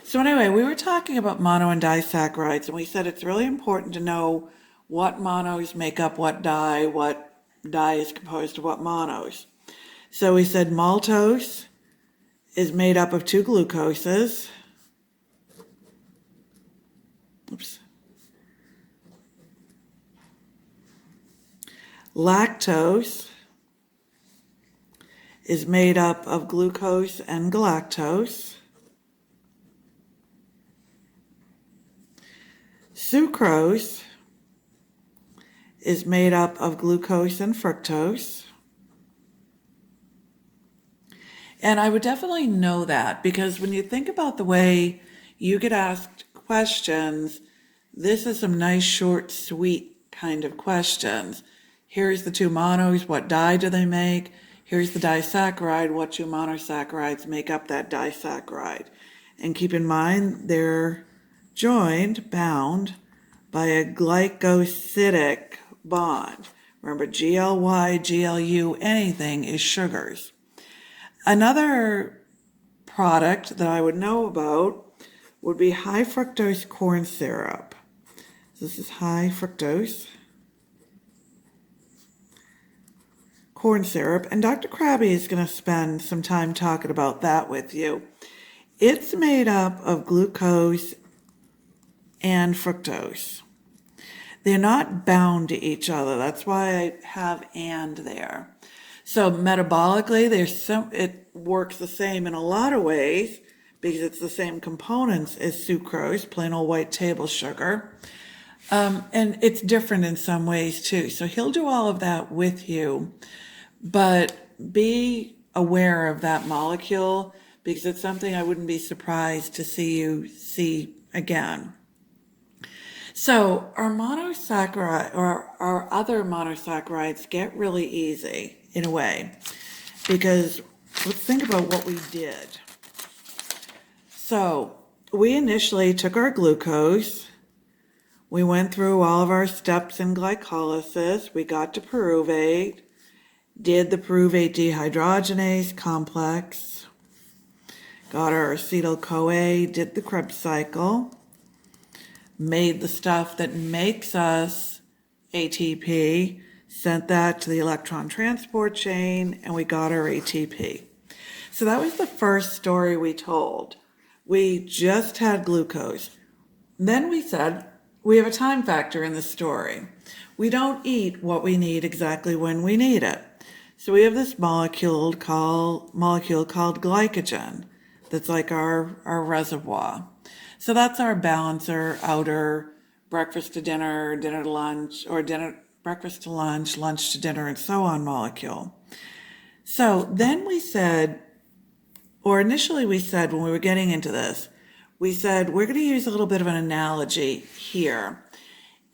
So anyway, we were talking about mono and disaccharides, and we said it's really important to know what monos make up what dye is composed of what monos. So we said maltose is made up of two glucoses. Oops. Lactose is made up of glucose and galactose. Sucrose is made up of glucose and fructose. And I would definitely know that because when you think about the way you get asked questions, this is some nice, short, sweet kind of questions. Here's the two monos, what dye do they make? Here's the disaccharide, what two monosaccharides make up that disaccharide? And keep in mind, they're bound by a glycosidic bond. Remember, GLY, GLU, anything is sugars. Another product that I would know about would be high fructose corn syrup. This is high fructose corn syrup, and Dr. Krabbe is going to spend some time talking about that with you. It's made up of glucose and fructose. They're not bound to each other. That's why I have "and" there. So metabolically, it works the same in a lot of ways because it's the same components as sucrose, plain old white table sugar. And it's different in some ways too. So he'll do all of that with you, but be aware of that molecule because it's something I wouldn't be surprised to see you see again. So our monosaccharide or our other monosaccharides get really easy in a way because let's think about what we did. So we initially took our glucose, we went through all of our steps in glycolysis, we got to pyruvate, did the pyruvate dehydrogenase complex, got our acetyl-CoA, did the Krebs cycle, made the stuff that makes us ATP, sent that to the electron transport chain, and we got our ATP. So that was the first story we told. We just had glucose. Then we said, we have a time factor in the story. We don't eat what we need exactly when we need it. So we have this molecule called glycogen that's like our reservoir. So that's our balancer, outer, breakfast to dinner, dinner to lunch, or breakfast to lunch, lunch to dinner, and so on molecule. So then we said, or initially we said when we were getting into this, we said we're going to use a little bit of an analogy here.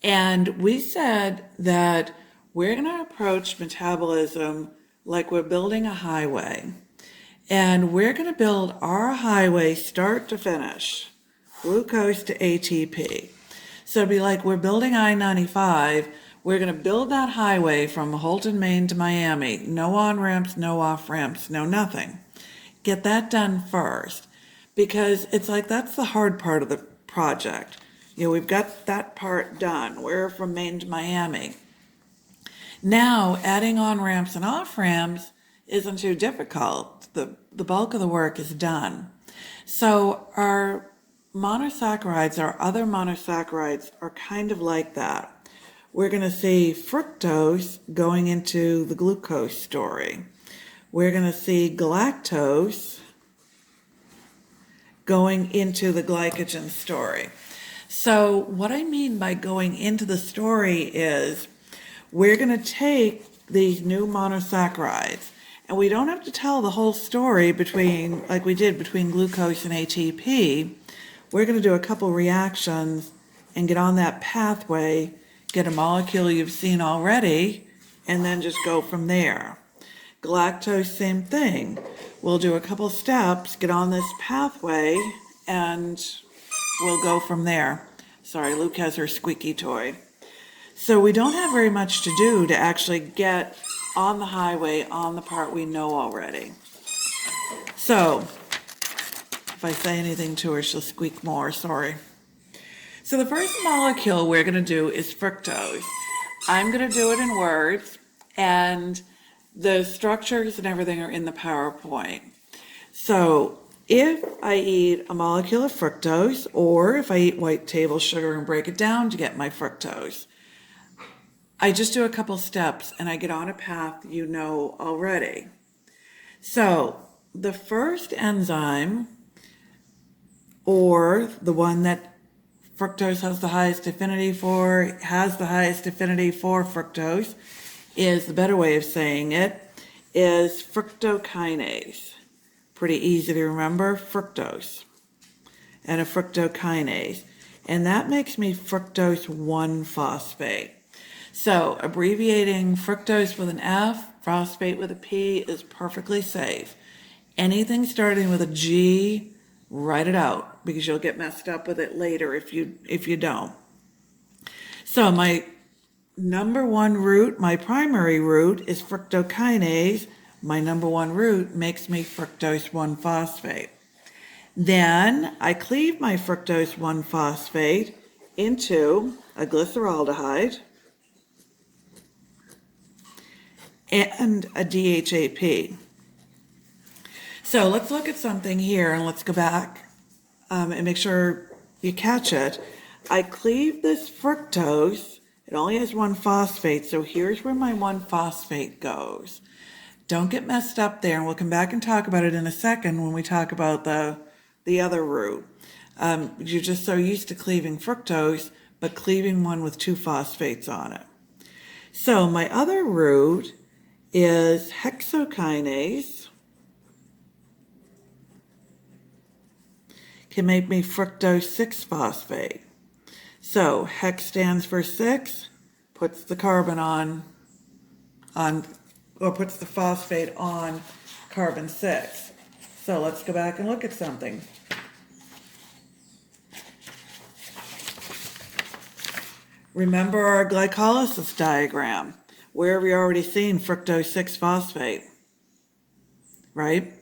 And we said that we're going to approach metabolism like we're building a highway. And we're going to build our highway start to finish, glucose to ATP. So it'd be like we're building I-95. We're going to build that highway from Holton, Maine to Miami. No on-ramps, no off-ramps, no nothing. Get that done first because it's like that's the hard part of the project. You know, we've got that part done. We're from Maine to Miami. Now, adding on-ramps and off-ramps isn't too difficult. The bulk of the work is done. So our monosaccharides, our other monosaccharides, are kind of like that. We're going to see fructose going into the glucose story. We're going to see galactose going into the glycogen story. So what I mean by going into the story is we're going to take these new monosaccharides, and we don't have to tell the whole story like we did between glucose and ATP. We're going to do a couple reactions and get on that pathway, get a molecule you've seen already, and then just go from there. Galactose, same thing. We'll do a couple steps, get on this pathway, and we'll go from there. Sorry, Luke has her squeaky toy. So we don't have very much to do to actually get on the highway on the part we know already. So If I say anything to her, she'll squeak more, sorry. So the first molecule we're going to do is fructose. I'm going to do it in words, and the structures and everything are in the PowerPoint. So if I eat a molecule of fructose, or if I eat white table sugar and break it down to get my fructose, I just do a couple steps and I get on a path you know already. So the first enzyme, or the one that fructose has the highest affinity for, fructose, is the better way of saying it, is fructokinase. Pretty easy to remember, fructose and a fructokinase. And that makes me fructose 1-phosphate. So abbreviating fructose with an F, phosphate with a P is perfectly safe. Anything starting with a G, write it out because you'll get messed up with it later if you don't. So my number one root, my primary root, is fructokinase. My number one root makes me fructose 1-phosphate. Then I cleave my fructose 1-phosphate into a glyceraldehyde and a DHAP. So let's look at something here and let's go back and make sure you catch it. I cleave this fructose. It only has 1-phosphate, so here's where my 1-phosphate goes. Don't get messed up there, and we'll come back and talk about it in a second when we talk about the other root. You're just so used to cleaving fructose, but cleaving one with 2 phosphates on it. So my other root is hexokinase. Can make me fructose 6-phosphate. So hex stands for 6, puts the carbon on, or puts the phosphate on carbon 6. So let's go back and look at something. Remember our glycolysis diagram. Where have we already seen fructose 6-phosphate? Right?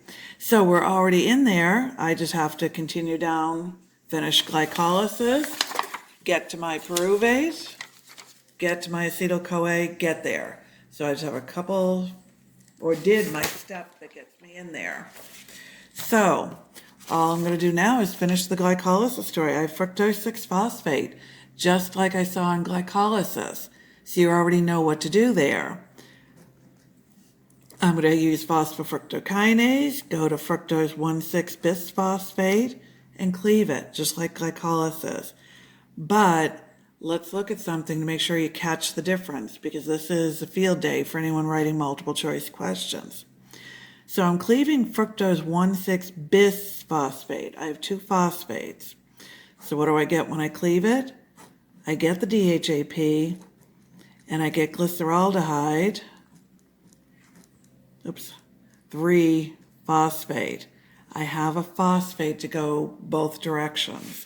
So we're already in there. I just have to continue down, finish glycolysis, get to my pyruvate, get to my acetyl-CoA, get there. So I just have a couple, or did my step that gets me in there. So all I'm going to do now is finish the glycolysis story. I have fructose 6-phosphate, just like I saw in glycolysis. So you already know what to do there. I'm going to use phosphofructokinase, go to fructose 1,6-bisphosphate, and cleave it, just like glycolysis. But let's look at something to make sure you catch the difference, because this is a field day for anyone writing multiple choice questions. So I'm cleaving fructose 1,6-bisphosphate. I have 2 phosphates. So what do I get when I cleave it? I get the DHAP, and I get glyceraldehyde, 3-phosphate. I have a phosphate to go both directions.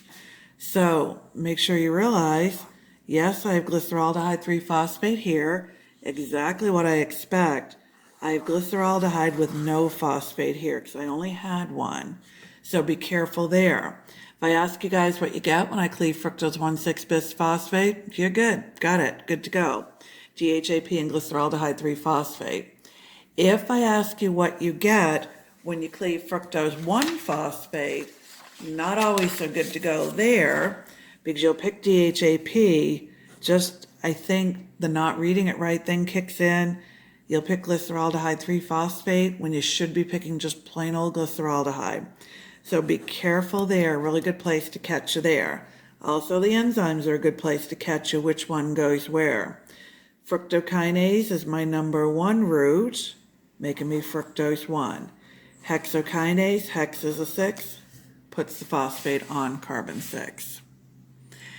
So make sure you realize, yes, I have glyceraldehyde 3-phosphate here, exactly what I expect. I have glyceraldehyde with no phosphate here because I only had one. So be careful there. If I ask you guys what you get when I cleave fructose 1,6-bisphosphate, you're good. Got it. Good to go. DHAP and glyceraldehyde 3-phosphate. If I ask you what you get when you cleave fructose 1-phosphate, not always so good to go there, because you'll pick DHAP, just I think the not reading it right thing kicks in. You'll pick glyceraldehyde 3-phosphate when you should be picking just plain old glyceraldehyde. So be careful there, really good place to catch you there. Also the enzymes are a good place to catch you which one goes where. Fructokinase is my number one root, making me fructose 1. Hexokinase, hex is a 6, puts the phosphate on carbon 6.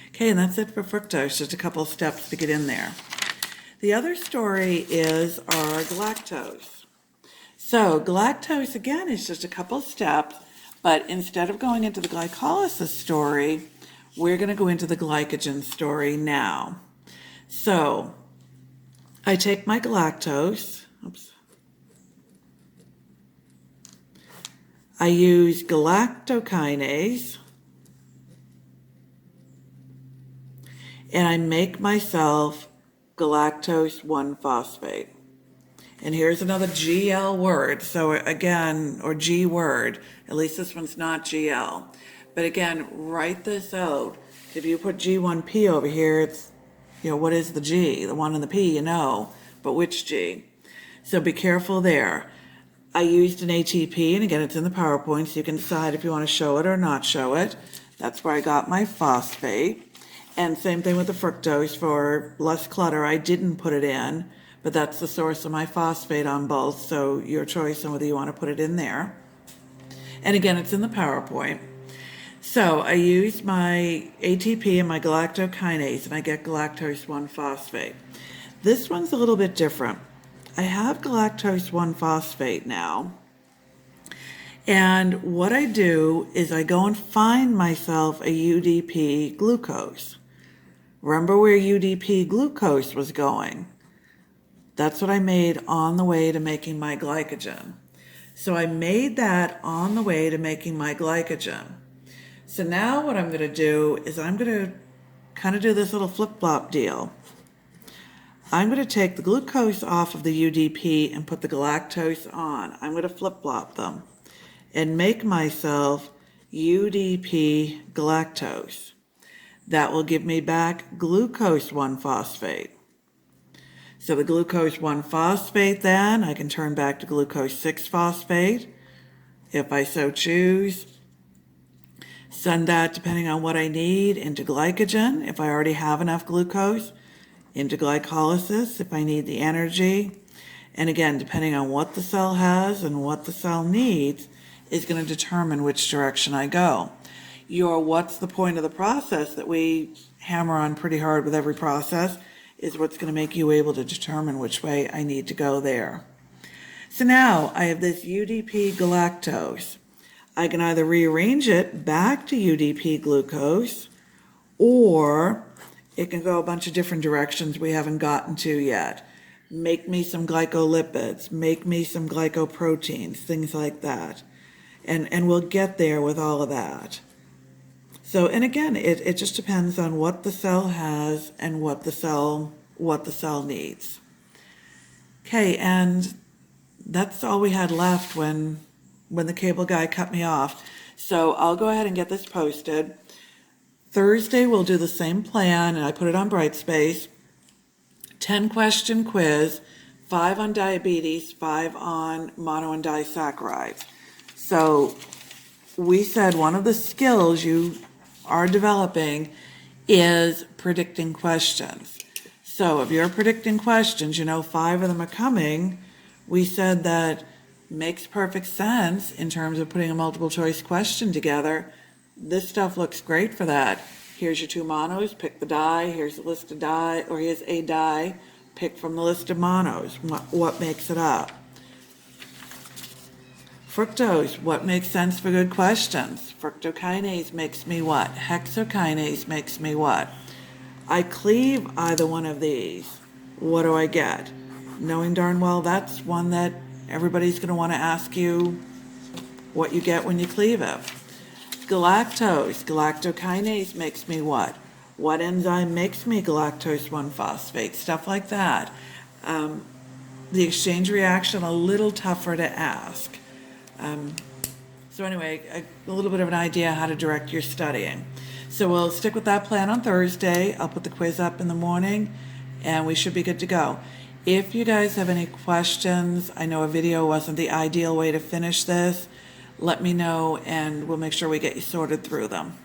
Okay, and that's it for fructose, just a couple of steps to get in there. The other story is our galactose. So galactose, again, is just a couple of steps, but instead of going into the glycolysis story, we're going to go into the glycogen story now. So I take my galactose, I use galactokinase, and I make myself galactose 1-phosphate. And here's another GL word. So again, or G word, at least this one's not GL. But again, write this out. If you put G1P over here, it's, what is the G? The 1 and the P, but which G? So be careful there. I used an ATP, and again, it's in the PowerPoint, so you can decide if you want to show it or not show it. That's where I got my phosphate. And same thing with the fructose. For less clutter, I didn't put it in, but that's the source of my phosphate on both, so your choice on whether you want to put it in there. And again, it's in the PowerPoint. So I use my ATP and my galactokinase, and I get galactose 1-phosphate. This one's a little bit different. I have galactose 1-phosphate now, and what I do is I go and find myself a UDP glucose. Remember where UDP glucose was going? That's what I made on the way to making my glycogen. So I made that on the way to making my glycogen. So now what I'm going to do is I'm going to kind of do this little flip-flop deal. I'm going to take the glucose off of the UDP and put the galactose on. I'm going to flip-flop them and make myself UDP galactose. That will give me back glucose 1-phosphate. So the glucose 1-phosphate then, I can turn back to glucose 6-phosphate if I so choose. Send that, depending on what I need, into glycogen if I already have enough glucose, into glycolysis if I need the energy. And again, depending on what the cell has and what the cell needs, is going to determine which direction I go. Your what's the point of the process that we hammer on pretty hard with every process is what's going to make you able to determine which way I need to go there. So now I have this UDP galactose. I can either rearrange it back to UDP glucose, or it can go a bunch of different directions we haven't gotten to yet. Make me some glycolipids, make me some glycoproteins, things like that. And we'll get there with all of that. So, and again, it just depends on what the cell has and what the cell needs. Okay, and that's all we had left when the cable guy cut me off. So I'll go ahead and get this posted. Thursday we'll do the same plan, and I put it on Brightspace. 10-question quiz, 5 on diabetes, 5 on mono and disaccharides. So we said one of the skills you are developing is predicting questions. So if you're predicting questions, 5 of them are coming, we said that makes perfect sense in terms of putting a multiple choice question together. This stuff looks great for that. Here's your 2 monos, pick the die, here's the list of die, or here's a die, pick from the list of monos. What makes it up? Fructose, what makes sense for good questions? Fructokinase makes me what? Hexokinase makes me what? I cleave either one of these. What do I get? Knowing darn well that's one that everybody's going to want to ask you what you get when you cleave it. Galactose, galactokinase makes me what? What enzyme makes me galactose 1-phosphate? Stuff like that. The exchange reaction, a little tougher to ask. So anyway, a little bit of an idea how to direct your studying. So we'll stick with that plan on Thursday. I'll put the quiz up in the morning, and we should be good to go. If you guys have any questions, I know a video wasn't the ideal way to finish this, let me know and we'll make sure we get you sorted through them.